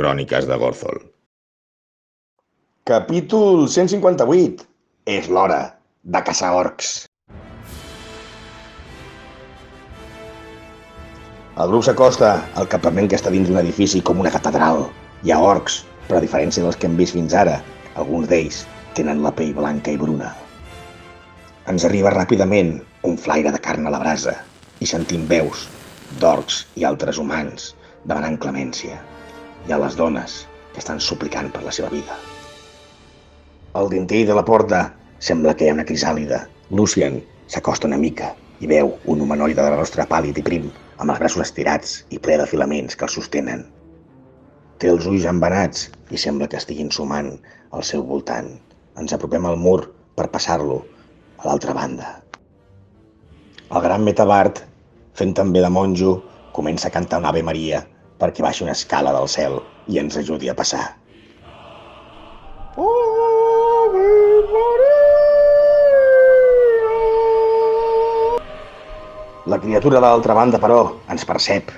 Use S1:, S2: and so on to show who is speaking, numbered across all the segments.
S1: Cròniques de Gothel.
S2: Capítol 158. És l'hora de caçar orcs. El grup s'acosta al campament que està dins d'un edifici com una catedral. Hi ha orcs, però a diferència dels que hem vist fins ara, alguns d'ells tenen la pell blanca i bruna. Ens arriba ràpidament un flaire de carn a la brasa i sentim veus d'orcs i altres humans demanant clemència. Hi ha les dones que estan suplicant per la seva vida. Al dintell de la porta sembla que hi ha una crisàlida. Lucien s'acosta una mica i veu un humanoide de rostre pàl·lid i prim, amb els braços estirats i ple de filaments que el sostenen. Té els ulls embenats i sembla que estiguin sumant al seu voltant. Ens apropem al mur per passar-lo a l'altra banda. El gran Metabard, fent també de monjo, comença a cantar una Ave Maria perquè baixi una escala del cel i ens ajudi a passar. La criatura de l'altra banda, però, ens percep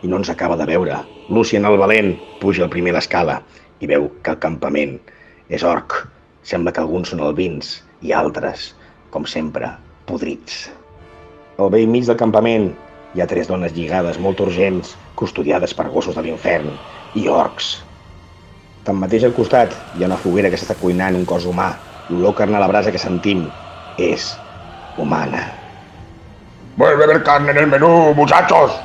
S2: i no ens acaba de veure. Lucien el valent puja el primer l'escala i veu que el campament és orc. Sembla que alguns són albins i altres, com sempre, podrits. Al vell mig del campament hi ha 3 dones lligades molt urgents, custodiades per gossos de l'infern i orcs. Tanmateix al costat hi ha una foguera que s'està cuinant un cos humà. L'olor carn a la brasa que sentim és humana.
S3: ¡Vuelve a haber carne en el menú, muchachos!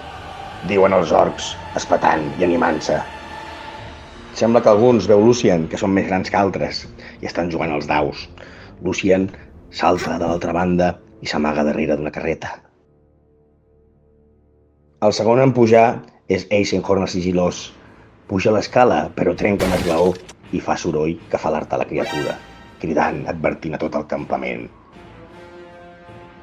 S2: Diuen els orcs, espetant i animant-se. Sembla que alguns veu Lucien, que són més grans que altres, i estan jugant als daus. Lucien salta de l'altra banda i s'amaga darrere d'una carreta. El segon en pujar és Eisenhorn el sigilós. Puja l'escala, però trenca un esglaó i fa soroll que fa alertar la criatura, cridant, advertint a tot el campament.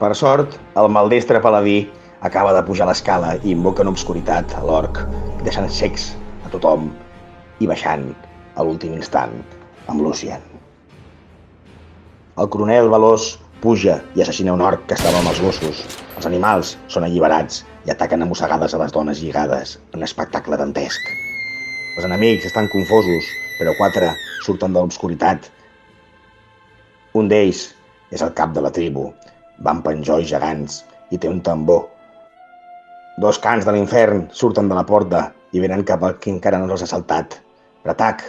S2: Per sort, el maldestre paladí acaba de pujar l'escala i invoca en obscuritat a l'orc, deixant cecs a tothom i baixant a l'últim instant amb Lucien. El coronel veloç puja i assassina un orc que estava amb els gossos. Els animals són alliberats i ataquen a mossegades a les dones lligades, en un espectacle dantesc. Els enemics estan confosos, però 4 surten de l'obscuritat. Un d'ells és el cap de la tribu, va amb penjolls gegants i té un tambor. 2 cans de l'infern surten de la porta i venen cap a qui encara no els ha saltat. Ratak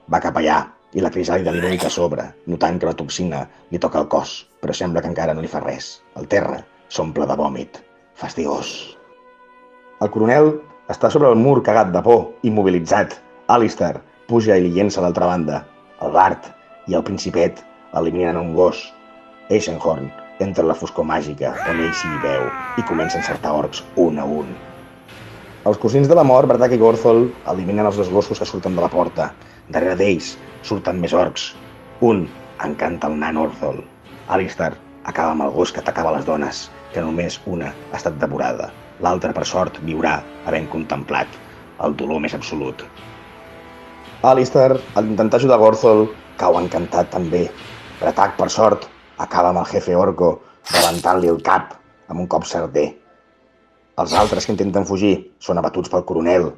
S2: va cap allà i la crisàlida li vomita a sobre, notant que la toxina li toca el cos, però sembla que encara no li fa res. El terra s'omple de vòmit, fastigós. El coronel està sobre el mur cagat de por, immobilitzat. Alistair puja i li llença a l'altra banda. El Bard i el Principet eliminen un gos. Eisenhorn entra a la foscor màgica, on ell s'hi veu, i comença a encertar orcs un a un. Els cosins de la mort, Bardak i Gothel, eliminen els 2 gossos que surten de la porta. Darrere d'ells surten més orcs. Un encanta el nan Orthol. Alistair acaba amb el gos que atacava les dones, que només una ha estat devorada. L'altra, per sort, viurà, havent contemplat el dolor més absolut. Alistair, al intentar ajudar Gothel, cau encantat també. Bardak, per sort, acaba amb el jefe orco, rebentant-li el cap amb un cop certer. Els altres que intenten fugir són abatuts pel coronel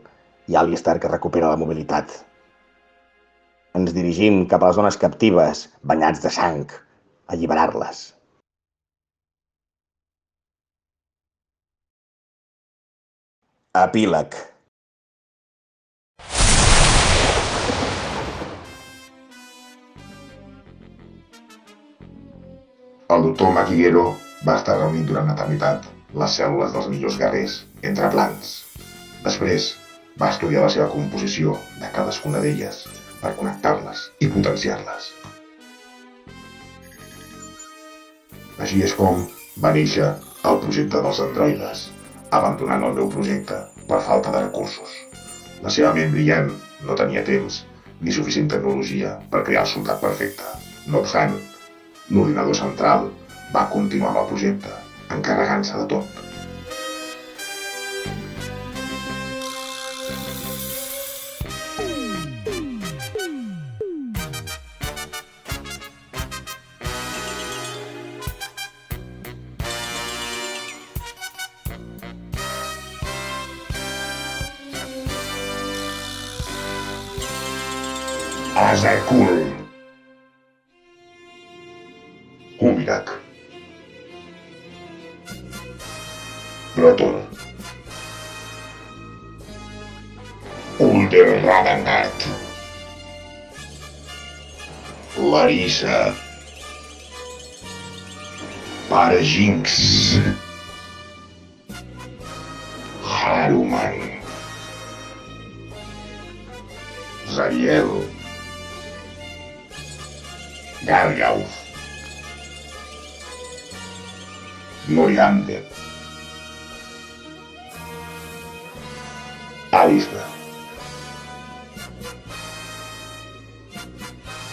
S2: i Alistair, que recupera la mobilitat. Ens dirigim cap a les zones captives, banyats de sang, a alliberar-les. Epíleg.
S3: El doctor Makiguero va estar reunint durant l'eternitat les cèl·lules dels millors guerrers entre plans. Després va estudiar la seva composició de cadascuna d'elles per connectar-les i potenciar-les. Així és com va néixer el projecte dels androides, abandonant el meu projecte per falta de recursos. La seva ment brillant no tenia temps ni suficient tecnologia per crear el soldat perfecte. No obstant, l'ordinador central va continuar amb el projecte, encarregant-se de tot. Azekul. Ubirak. Brotor. Ulder Radangard. Larissa. Parajinx. Haruman. Zariel. Gargauf. Noriander. Alisna.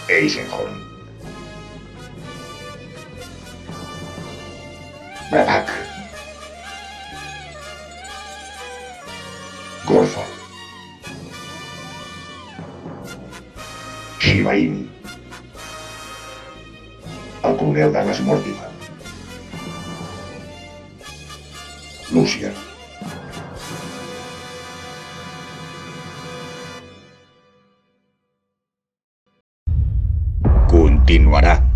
S3: Eisenhorn. Bratak. Gorfon. Shivain. El coronel Douglas Mortimer. Lucian.
S2: Continuarà.